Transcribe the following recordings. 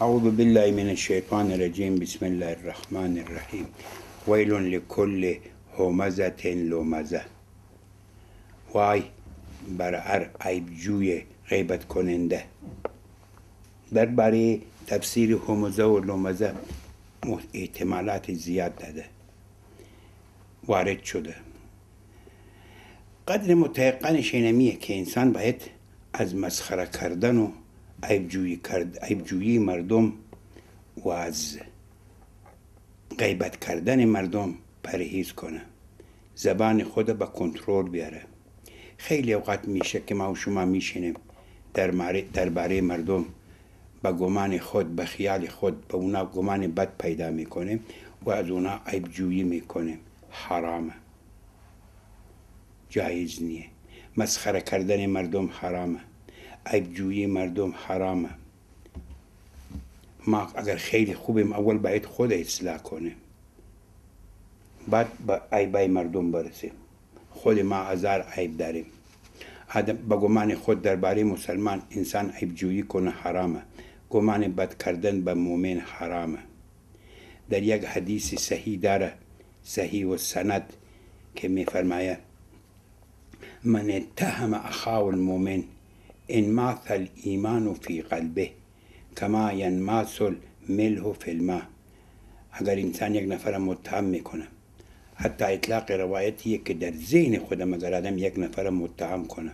اعوذ بالله من الشیطان الرجیم. بسم الله الرحمن الرحیم. ویل لکل همزة لمزة. وای بر هر عیبجوی غیبت کننده. درباره تفسیر همزه و لمزه احتمالات زیاد داده وارد شده. قدر متيقنش اینمیه که انسان باید از مسخره کردن و عیبجویی مردم و از غیبت کردن مردم پرهیز کنه، زبان خود به کنترل بیاره. خیلی اوقات میشه که ما و شما میشینیم درباره مردم به گمان خود، به خیال خود به اونا گمان بد پیدا میکنیم و از اونا عیبجویی میکنیم. حرامه، جایز نیه. مسخره کردن مردم حرامه، عیبجویی مردم حرامه. ما اگر خیلی خوبیم اول باید خود اصلاح کنیم، بعد به عیبای مردم برسیم. خود ما هزار عیب داریم. به گمان خود درباره مسلمان انسان عیبجویی کنه حرامه. گمان بد کردن به مؤمن حرامه. در یک حدیث صحیح داره، صحیح و سند، که میفرماید من اتهم اخاه المؤمن انماث الایمان فی قلبه کما ینماث الملح فی الماء. اگر انسان یک نفر متهم میکنه، حتی اطلاق روایتیه که در ذهن خودم اگر آدم یک نفر متهم کنه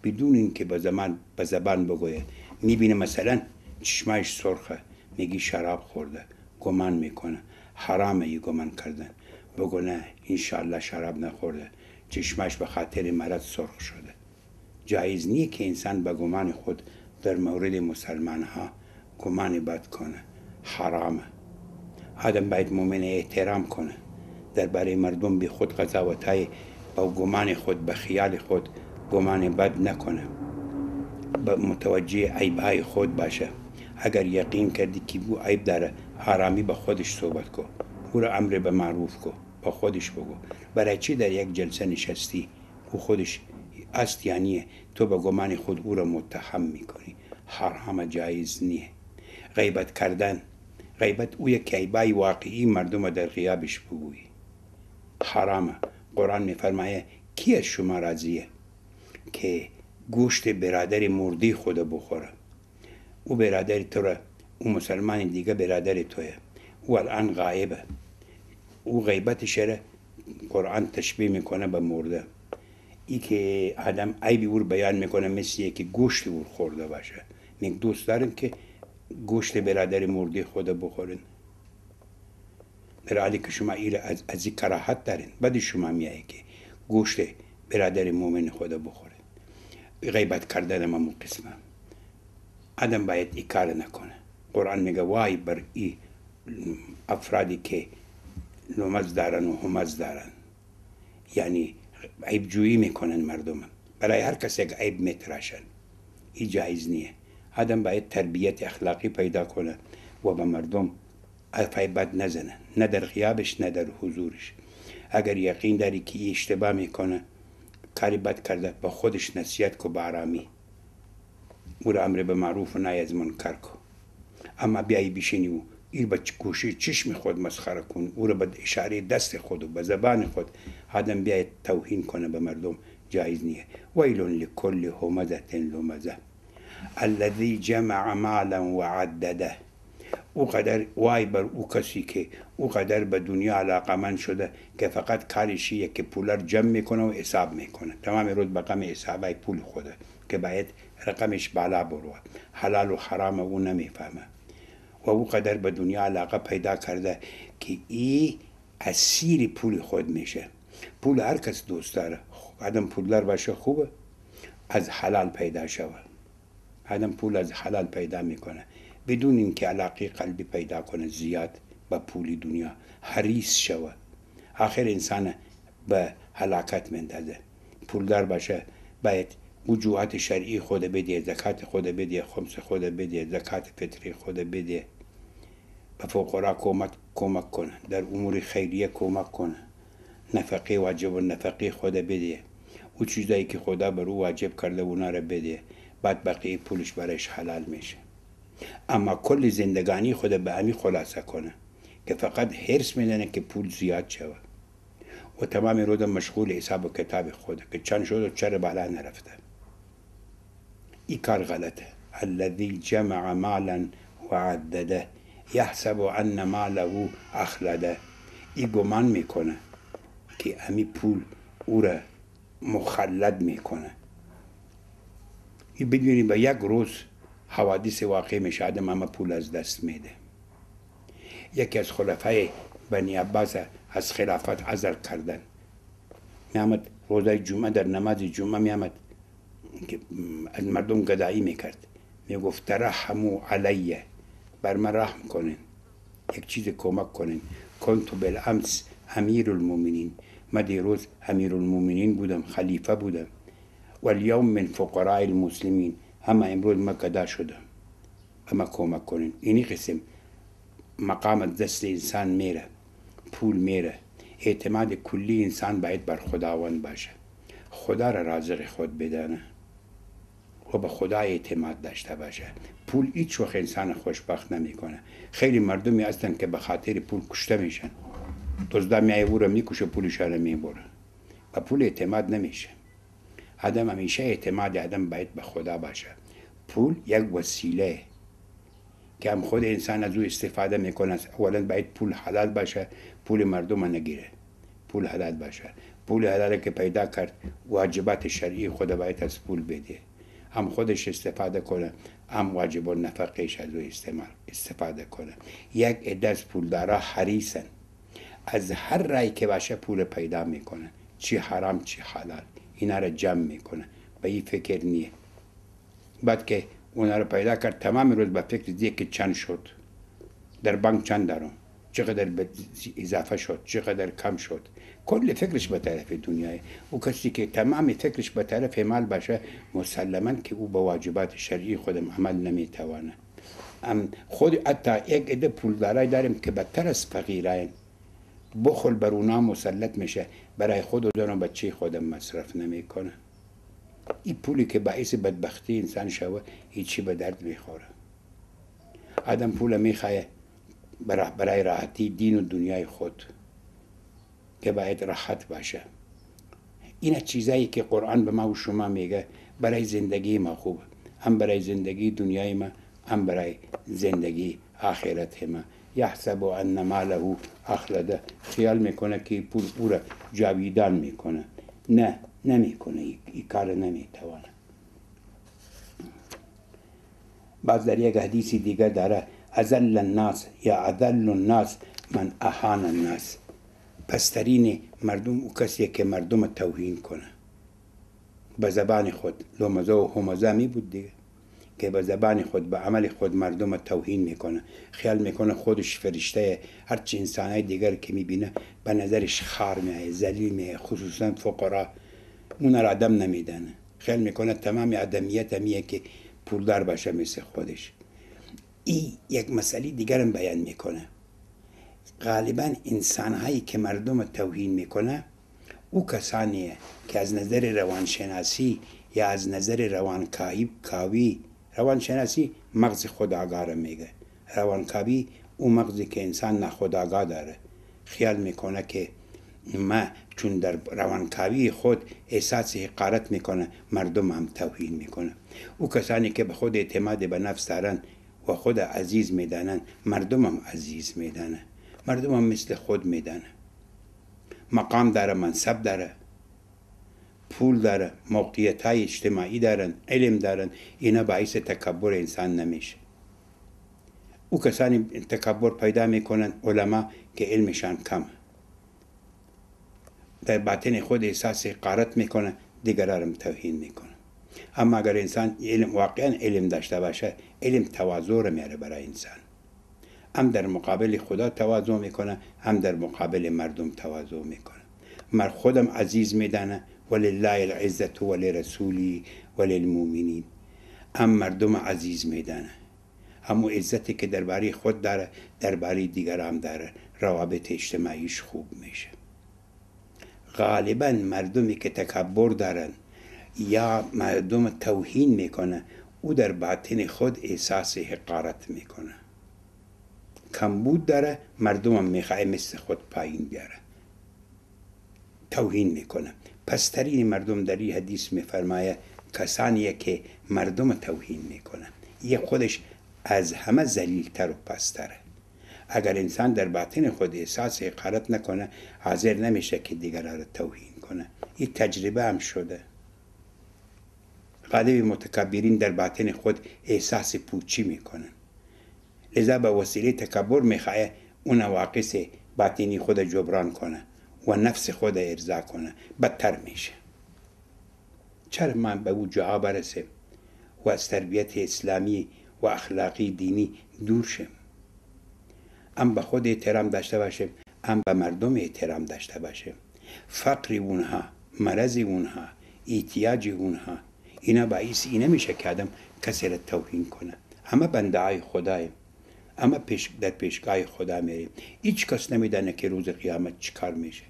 بدون اینکه به زبان بگویه، میبینه مثلا چشمایش سرخه، میگی شراب خورده، گمان میکنه. حرامه ای گمان کردن. بگو نه انشاءالله شراب نخورده، چشمش به خاطر مرض سرخ شده. جایز نیه که انسان به گمان خود در مورد مسلمان ها گمان بد کنه. حرامه. آدم باید مؤمن احترام کنه، درباره مردم بی خود قضاوتای با گمان خود، به خیال خود گمان بد نکنه، به متوجه عیبهای خود باشه. اگر یقین کردی که او عیب داره، حرامی به خودش صحبت کن، او را امر به معروف کن، با خودش بگو. برای چی در یک جلسه نشستی او خودش است یعنی تو به گمان خود او را متهم میکنی؟ حرام، جایز نیه. غیبت کردن، غیبت او یک عیبای واقعی مردم در غیابش بگویی، حرامه. قرآن میفرمایه کی از شما راضیه که گوشت برادر مرده خود بخوره؟ او برادر تو را، او مسلمان دیگه برادر توه، او الان غایبه. او غیبتش را قرآن تشبیه میکنه به مرده. ای که آدم عیبی او بیان میکنه مثل که گوشت او خورده باشه. میگه دوست دارن که گوشت برادر مرده خود بخورن، در حالی که شما از این کراهت دارین. بعد شما میایی که گوشت برادر مومن خود بخورن. غیبت کردن ما قسمه. آدم باید این کار نکنه. قرآن میگه وای بر ای افرادی که لمز دارن و همز دارن، یعنی عیبجویی میکنن مردم، برای هر کسی یک عیب میتراشن. این جایز نیه. آدم باید تربیت اخلاقی پیدا کنه و به مردم حرفای بد نزنه، نه در غیابش نه در حضورش. اگر یقین داری که این اشتباه میکنه، کاری بد کرده، با خودش نصیحت کو به آرامی، او را امر به معروف و نهی از منکر کو. اما بیایی بشینی و این با گوشه چشم خود مسخره کن، او را به اشاره دست خود و به زبان خود آدم بیاید توهین کنه به مردم، جایز نیه. ویل لکل همزة لمزة الذی جمع مالا و عدده. او قدر وای بر او کسی که او قدر به دنیا علاقمند شده که فقط کارشیه که پولر جمع میکنه و حساب میکنه. تمام روز به غم حسابای پول خوده که باید رقمش بالا بروه. حلال و حرام او نمیفهمه. و او قدر به دنیا علاقه پیدا کرده که ای اسیر پول خود میشه. پول هر کس دوست داره. آدم پولدار باشه خوبه، از حلال پیدا شوه. آدم پول از حلال پیدا میکنه بدون اینکه علاقه قلبی پیدا کنه زیاد به پولی دنیا، حریص شوه. آخر انسان به هلاکت منتظر. پولدار باشه باید وجوهات شرعی خود بده، زکات خود بده، خمس خود بده، زکات فطری خود بده، به فقرا کمک کنه، در امور خیریه کمک کنه، نفقه واجب و نفقه خود بده، او چیزایی که خدا بر او واجب کرده اونا را بده، بعد بقیه پولش برایش حلال میشه. اما کل زندگانی خود به امی خلاصه کنه که فقط حرص میدنه که پول زیاد شود و تمام روز مشغول حساب و کتاب خوده که چند شد و چرا بالا نرفته. این کار غلطه. الذي جمع مالا وعدده یحسب ان ماله اخلده. این گمان میکنه که امی پول او را مخلد میکنه. این بدونی به یک روز حوادث واقع میشه، آدم همه پول از دست میده. یکی از خلفای بنی عباس از خلافت عزل کردن، میامد روزای جمعه در نماز جمعه میامد که از مردم گدایی میکرد، میگفت ترحموا علیه، بر من رحم کنین، یک چیز کمک کنین. کنت بالامس امیر المؤمنین، من دیروز امیر المؤمنین بودم، خلیفه بودم. والیوم من فقراء المسلمین، اما امروز من گدا شدم، اما کمک کنین. اینی قسم مقام دست انسان میره، پول میره. اعتماد کلی انسان باید بر خداوند باشه، خدا را رازق خود بدانه و به خدا اعتماد داشته باشه. پول هیچ وقت انسان خوشبخت نمیکنه. خیلی مردمی هستن که به خاطر پول کشته میشن، دزدا میای او را میکشه، پولش را میبره. به پول اعتماد نمیشه. آدم همیشه اعتماد آدم باید به خدا باشه. پول یک وسیله که هم خود انسان از او استفاده میکنه. اولا باید پول حلال باشه، پول مردم نگیره، پول حلال باشه. پول حلال که پیدا کرد واجبات شرعی خود باید از پول بده، هم خودش استفاده کنه، هم واجب النفقهش از او استفاده کنه. یک عده از پولدارا حریصن، از هر رای که باشه پول پیدا میکنه، چی حرام چی حلال، اینا را جمع میکنه، به این فکر نیه. بعد که اونا رو پیدا کرد تمام روز به فکر دیگه که چند شد، در بانک چند دارم، چقدر اضافه شد، چقدر کم شد. کل فکرش به طرف دنیای. او کسی که تمام فکرش به طرف مال باشه، مسلما که او به واجبات شرعی خودم عمل نمیتوانه. خود حتی یک عده پولدارای داریم که بدتر از فقیران، بخل بر اونا مسلط میشه، برای خود و دارم بچه خودم مصرف نمیکنه. این پولی که باعث بدبختی انسان شوه، هیچی به درد میخوره. آدم پول میخواه برای راحتی دین و دنیای خود که باید راحت باشه. این چیزایی که قرآن به ما و شما میگه برای زندگی ما خوبه، هم برای زندگی دنیای ما، هم برای زندگی آخرت ما. یحسب ان ماله اخلده، خیال میکنه که پول او را جاویدان میکنه. نه، نمیکنه. این کار نمیتوانه. باز در یک حدیثی دیگه داره اذل الناس یا اذل الناس من اهان الناس. پسترین مردم او کسیه که مردم توهین کنه به زبان خود. لومزه و همزه می بود دیگه، که به زبان خود به عمل خود مردم توهین میکنه. خیال میکنه خودش فرشته، هرچی انسانهای دیگر که میبینه به نظرش خار میایه، ذلیل میایه، خصوصا فقرا اون را آدم نمیدنه. خیال میکنه تمام آدمیت همیه که پولدار باشه مثل خودش. این یک مسئله دیگر هم بیان میکنه. غالبا انسانهایی که مردم توهین میکنه او کسانیه که از نظر روانشناسی یا از نظر روانکاوی، روانشناسی مغز خودآگاه را میگه، روانکاوی او مغزی که انسان ناخودآگاه داره. خیال میکنه که ما چون در روانکاوی خود احساس حقارت میکنه، مردم هم توهین میکنه. او کسانی که به خود اعتماد به نفس دارن و خود عزیز میدانن، مردم هم عزیز میدانه، مردم هم مثل خود میدانه. مقام داره، منصب داره، پول داره، موقعیت های اجتماعی دارن، علم دارن، اینا باعث تکبر انسان نمیشه. او کسانی تکبر پیدا میکنن علما که علمشان کم، در باطن خود احساس حقارت میکنه، دیگران هم توهین میکنه. اما اگر انسان علم واقعا علم داشته باشه، علم تواضع رو میاره برای انسان. هم در مقابل خدا تواضع میکنه، هم در مقابل مردم تواضع میکنه. من خودم عزیز میدانه، ولله العزة ولرسوله وللمؤمنین. هم مردم عزیز میدانه، همون عزتی که درباره خود داره درباره دیگر هم داره، روابط اجتماعیش خوب میشه. غالبا مردمی که تکبر دارن یا مردم توهین میکنه، او در باطن خود احساس حقارت میکنه. کمبود داره، مردم هم میخواه مثل خود پایین بیاره، توهین میکنه. پسترین مردم در این حدیث میفرمایه کسانیه که مردم توهین میکنه. یه خودش از همه ذلیلتر و پستره. اگر انسان در باطن خود احساس حقارت نکنه، حاضر نمیشه که دیگران را توهین کنه. این تجربه هم شده. غالب متکبرین در باطن خود احساس پوچی میکنن، لذا به وسیله تکبر میخواه اون نواقص باطنی خود جبران کنه و نفس خود ارضا کنه، بدتر میشه. چرا من به او جا برسم و از تربیت اسلامی و اخلاقی دینی دور شم؟ هم به خود احترام داشته باشم، هم به مردم احترام داشته باشم. فقر اونها، مرض اونها، احتیاج اونها، اینا باعث اینه میشه که آدم کسی را توهین کنه. همه بنده های خداییم، اما در پیشگاه خدا میریم. هیچ کس نمیدانه که روز قیامت چیکار میشه.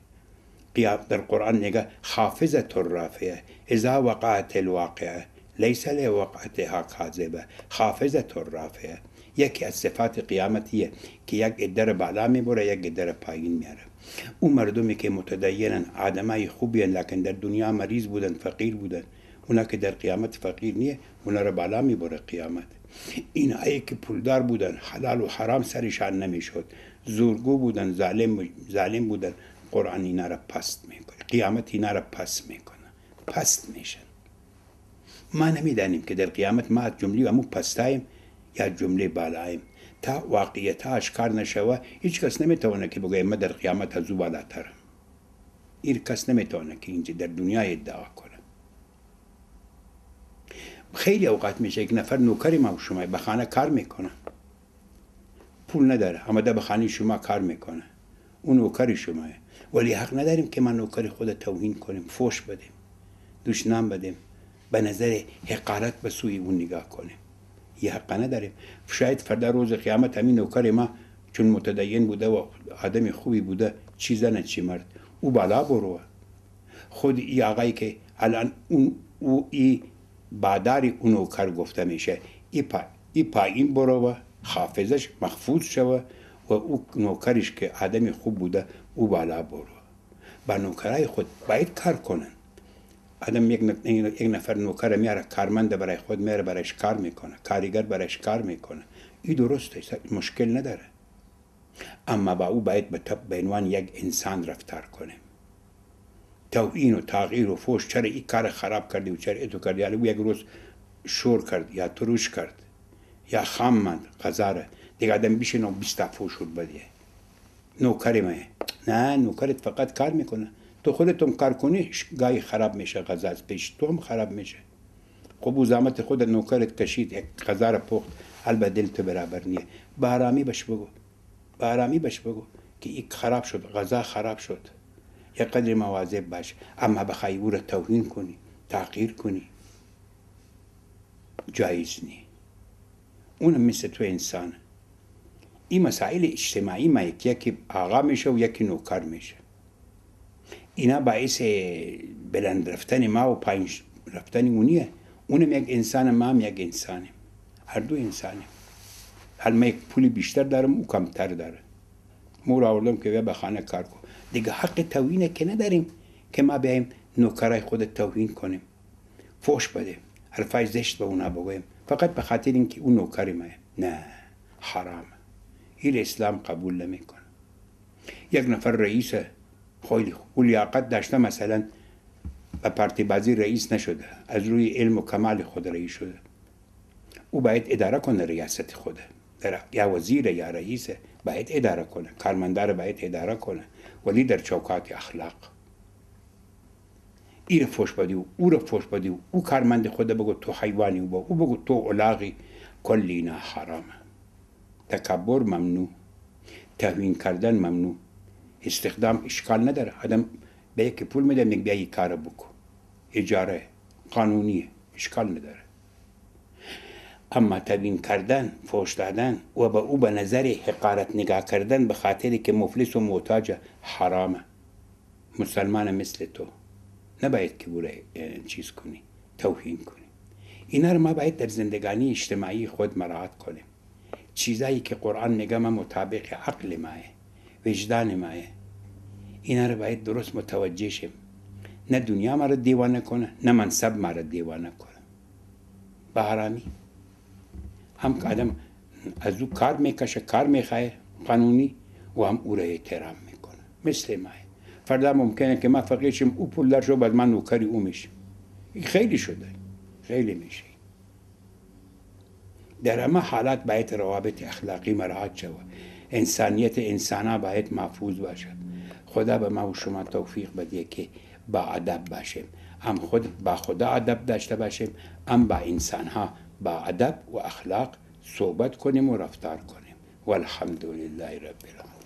در قرآن نگه خافضة الرافعه اذا وقعت الواقعه لیس لوقعتها کاذبه. خافضة الرافعه یکی از صفات قیامتیه که یک عده بالا میبره، یک عده پایین میاره. اون مردمی که متدینن، آدمای خوبی هن، لکن در دنیا مریض بودن، فقیر بودن، اونا که در قیامت فقیر نیه، اونا رو بالا میبره قیامت. این هایی که پولدار بودن، حلال و حرام سرشان نمیشد، زورگو بودن، ظالم بودن، قرآن اینا را پست میکنه. قیامت اینا را پست میکنه، پست میشن. ما نمیدانیم که در قیامت ما جمله امو پستاییم یا جمله بالاییم. تا واقعیت اشکار نشوه، هیچ کس نمیتونه که بگه ما در قیامت از او بالاترم. این کس نمیتونه که اینجا در دنیا ادعا کنه. خیلی اوقات میشه یک نفر نوکری ما و شما به خانه کار میکنه، پول نداره، اما به خانه شما کار میکنه، اون نوکری شماه، ولی حق نداریم که ما نوکر خود توهین کنیم، فوش بدیم، دشنام بدیم، به نظر حقارت به سوی اون نگاه کنیم. یه حق نداریم. شاید فردا روز قیامت همین نوکر ما چون متدین بوده و آدم خوبی بوده، چی زن چی مرد، او بالا بروه. خود ای آقایی که الان ای باداری اون نوکر گفته میشه، ای پایین بروه، حافظش محفوظ شوه و او نوکرش که آدم خوب بوده او بالا بروه. با نوکرای خود باید کار کنن. آدم یک نفر نوکر میاره، کارمند برای خود میاره، برایش کار میکنه، کارگر برایش کار میکنه، این درسته، مشکل نداره. اما با او باید به عنوان یک انسان رفتار کنیم. توهین و تغییر و فوش، چرا این کار خراب کردی و چرا ایتو کردی، او یک روز شور کرد یا تروش کرد یا خام ماند غذا، دیگه آدم بیشه نو 20 فوش شد بدیه. نوکری مه، نه، نوکرت فقط کار میکنه. تو خودتون کار کنی گاهی خراب میشه غذا، از پیش تو هم خراب میشه. خب او زحمت خود نوکرت کشید، یک غذا را پخت، البته دلت برابر نیه. به آرامی بش بگو، به آرامی بش بگو که این خراب شد، غذا خراب شد، یک قدر مواظب باش. اما بخوای او را توهین کنی، تحقیر کنی، جایز نی. اونم مثل تو انسان. این مسائل اجتماعی ما یکی آقا میشه و یکی نوکر میشه. اینا باعث بلند رفتن ما و پایین رفتن اونیه. اونم یک انسان، ما هم یک انسانیم، هر دو انسانیم. حال ما یک پولی بیشتر دارم، او کمتر داره. مو را آوردم که بیا به خانه کار کن. دیگه حق توهینه که نداریم که ما بیاییم نوکرای خود توهین کنیم، فوش بدیم، حرفای زشت به اونا بگویم، فقط به خاطر اینکه اون نوکری ماه. نه، حرام. این اسلام قبول نمیکنه. یک نفر رئیس خیلی خوب لیاقت داشته، مثلا به پارتی بازی رئیس نشده، از روی علم و کمال خود رئیس شده، او باید اداره کنه ریاست خوده، یا وزیر یا رئیس باید اداره کنه، کارمندار باید اداره کنه، ولی در چوکات اخلاق. این فوش بدی و او را فوش بدی و او کارمند خود بگو تو حیوانی و او بگو تو الاغی، کلی اینا حرامه. تکبر ممنوع، توهین کردن ممنوع. استخدام اشکال نداره، آدم به یکی پول میده میگه بیا یک کار بکن، اجاره قانونیه، اشکال نداره. اما توهین کردن، فوش دادن و به او به نظر حقارت نگاه کردن به خاطری که مفلس و محتاج، حرامه. مسلمان مثل تو نباید که بوره چیز کنی، توهین کنی. اینا رو ما باید در زندگانی اجتماعی خود مراعات کنیم. چیزایی که قرآن میگه ما مطابق عقل ماه، وجدان ماه، اینا رو باید درست متوجه شیم. نه دنیا ما رو دیوانه کنه، نه منصب ما رو دیوانه کنه. به حرامی هم آدم از او کار میکشه، کار میخواه قانونی، و هم او را احترام میکنه. مثل ما فردا ممکنه که ما فقیر شیم، او پولدار شو، بعد من نوکری او میشم. خیلی شده، خیلی میشه. در همه حالات باید روابط اخلاقی مراعات شود. انسانیت انسان باید محفوظ باشد. خدا به ما و شما توفیق بده که با ادب باشیم، هم خود با خدا ادب داشته باشیم، هم با انسان ها با ادب و اخلاق صحبت کنیم و رفتار کنیم. والحمدلله رب العالمین.